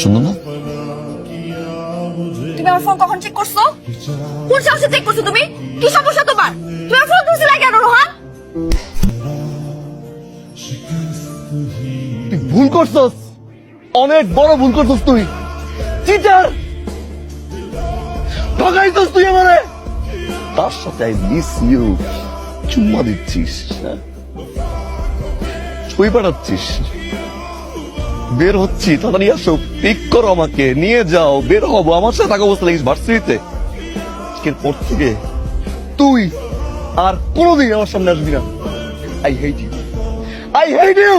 শুনো না, তুমি আমার ফোন কখন চেক করছো? কোন সাহসে চেক করছো তুমি? কি সমস্যা তোমার? তুমি আমার ফোন ধরছিলে কেন রোহান? তুই ভুল করছস, অনেক বড় ভুল করছস। তুই চিটার, ঠকাইছস তুই আমারে। তার সাথে আই মিস ইউ চুম্মা দিচ্ছিস, ছবি পাঠাচ্ছিস। বের হচ্ছি, তাড়াতাড়ি আসো, পিক করো, আমাকে নিয়ে যাও, বের হবো। আমার সাথে থাকা অবস্থা লাগিস ভার্সিটিতে। আজকের পর থেকে তুই আর কোনোদিন আমার সামনে আসবি না। I hate you, I hate you.